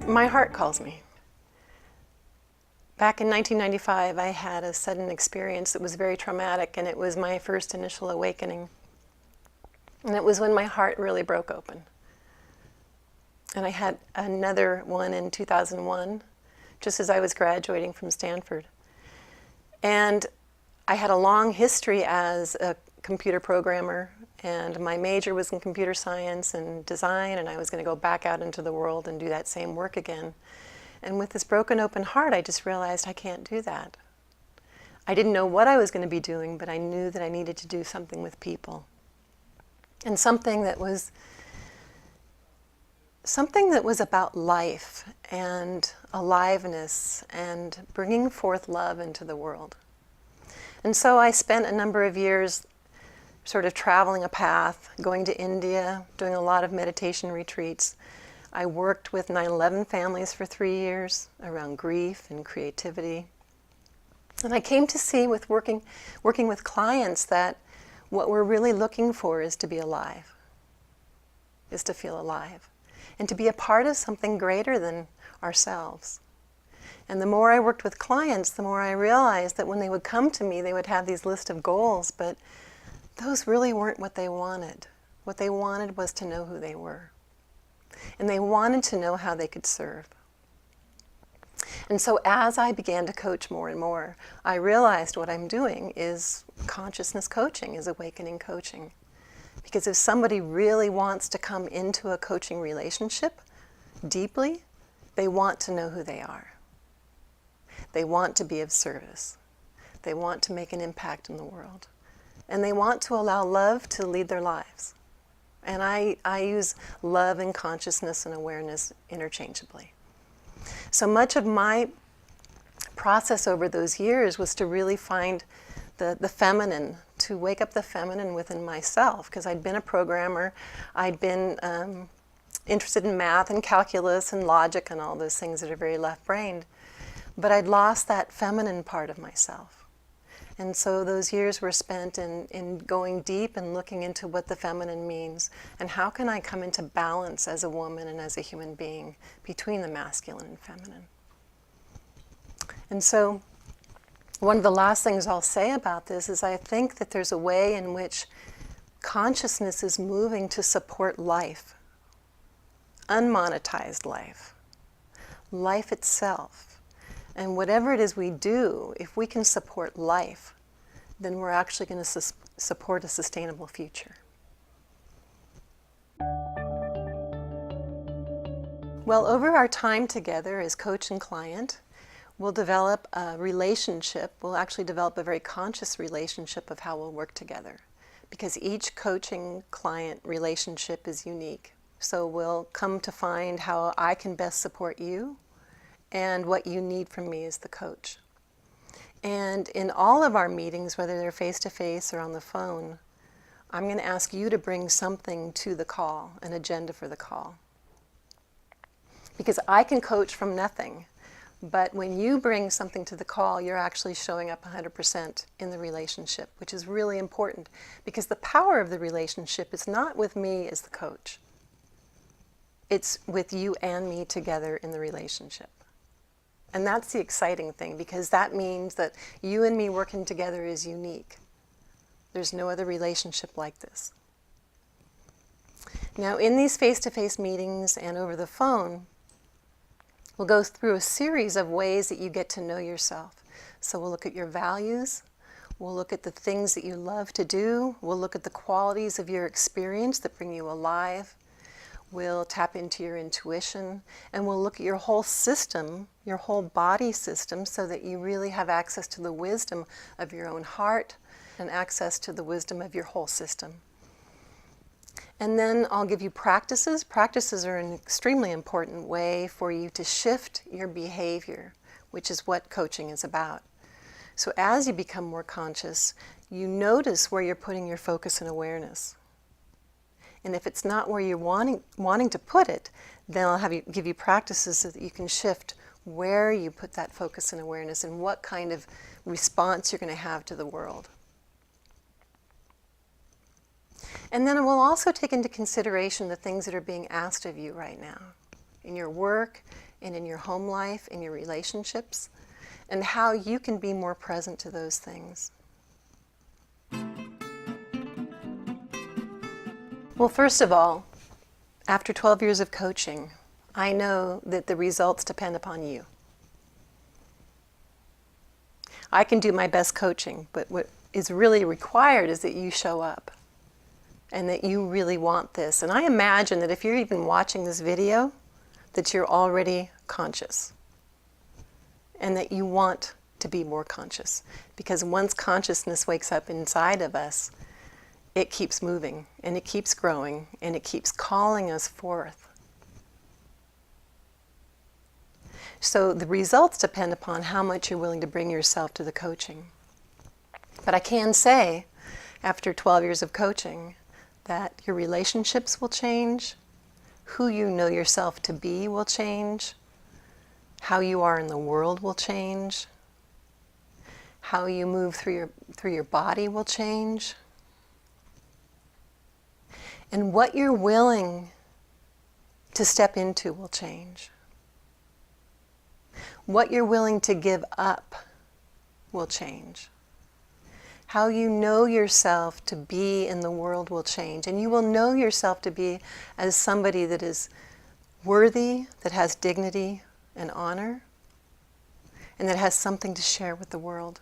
My heart calls me. Back in 1995, I had a sudden experience that was very traumatic, and it was my first initial awakening. And it was when my heart really broke open. And I had another one in 2001, just as I was graduating from Stanford. And I had a long history as a computer programmer, and my major was in computer science and design, and I was going to go back out into the world and do that same work again. And with this broken open heart, I just realized I can't do that. I didn't know what I was going to be doing, but I knew that I needed to do something with people. And something that was about life and aliveness and bringing forth love into the world. And so I spent a number of years sort of traveling a path, going to India, doing a lot of meditation retreats. I worked with 9/11 families for 3 years around grief and creativity. And I came to see with working with clients that what we're really looking for is to be alive, is to feel alive, and to be a part of something greater than ourselves. And the more I worked with clients, the more I realized that when they would come to me, they would have these list of goals, but those really weren't what they wanted. What they wanted was to know who they were. And they wanted to know how they could serve. And so as I began to coach more and more, I realized what I'm doing is consciousness coaching, is awakening coaching. Because if somebody really wants to come into a coaching relationship deeply, they want to know who they are. They want to be of service. They want to make an impact in the world. And they want to allow love to lead their lives. And I use love and consciousness and awareness interchangeably. So much of my process over those years was to really find the feminine, to wake up the feminine within myself, because I'd been a programmer, I'd been interested in math and calculus and logic and all those things that are very left-brained, but I'd lost that feminine part of myself. And so those years were spent in going deep and looking into what the feminine means and how can I come into balance as a woman and as a human being between the masculine and feminine. And so one of the last things I'll say about this is I think that there's a way in which consciousness is moving to support life, unmonetized life, life itself. And whatever it is we do, if we can support life, then we're actually going to support a sustainable future. Well, over our time together as coach and client, we'll develop a relationship. We'll actually develop a very conscious relationship of how we'll work together, because each coaching client relationship is unique. So we'll come to find how I can best support you and what you need from me as the coach. And in all of our meetings, whether they're face-to-face or on the phone, I'm going to ask you to bring something to the call, an agenda for the call. Because I can coach from nothing, but when you bring something to the call, you're actually showing up 100% in the relationship, which is really important, because the power of the relationship is not with me as the coach. It's with you and me together in the relationship. And that's the exciting thing, because that means that you and me working together is unique. There's no other relationship like this. Now, in these face-to-face meetings and over the phone, we'll go through a series of ways that you get to know yourself. So we'll look at your values, we'll look at the things that you love to do, we'll look at the qualities of your experience that bring you alive, we'll tap into your intuition, and we'll look at your whole system, your whole body system, so that you really have access to the wisdom of your own heart and access to the wisdom of your whole system. And then I'll give you practices. Practices are an extremely important way for you to shift your behavior, which is what coaching is about. So as you become more conscious, you notice where you're putting your focus and awareness. And if it's not where you're wanting to put it, then I'll give you practices so that you can shift where you put that focus and awareness and what kind of response you're going to have to the world. And then we'll also take into consideration the things that are being asked of you right now. in your work, and in your home life, in your relationships, and how you can be more present to those things. Well, first of all, after 12 years of coaching, I know that the results depend upon you. I can do my best coaching, but what is really required is that you show up and that you really want this. And I imagine that if you're even watching this video, that you're already conscious and that you want to be more conscious. Because once consciousness wakes up inside of us, it keeps moving and it keeps growing and it keeps calling us forth. So the results depend upon how much you're willing to bring yourself to the coaching. But I can say, after 12 years of coaching, that your relationships will change, who you know yourself to be will change, how you are in the world will change, how you move through your body will change, and what you're willing to step into will change. What you're willing to give up will change. How you know yourself to be in the world will change. And you will know yourself to be as somebody that is worthy, that has dignity and honor, and that has something to share with the world.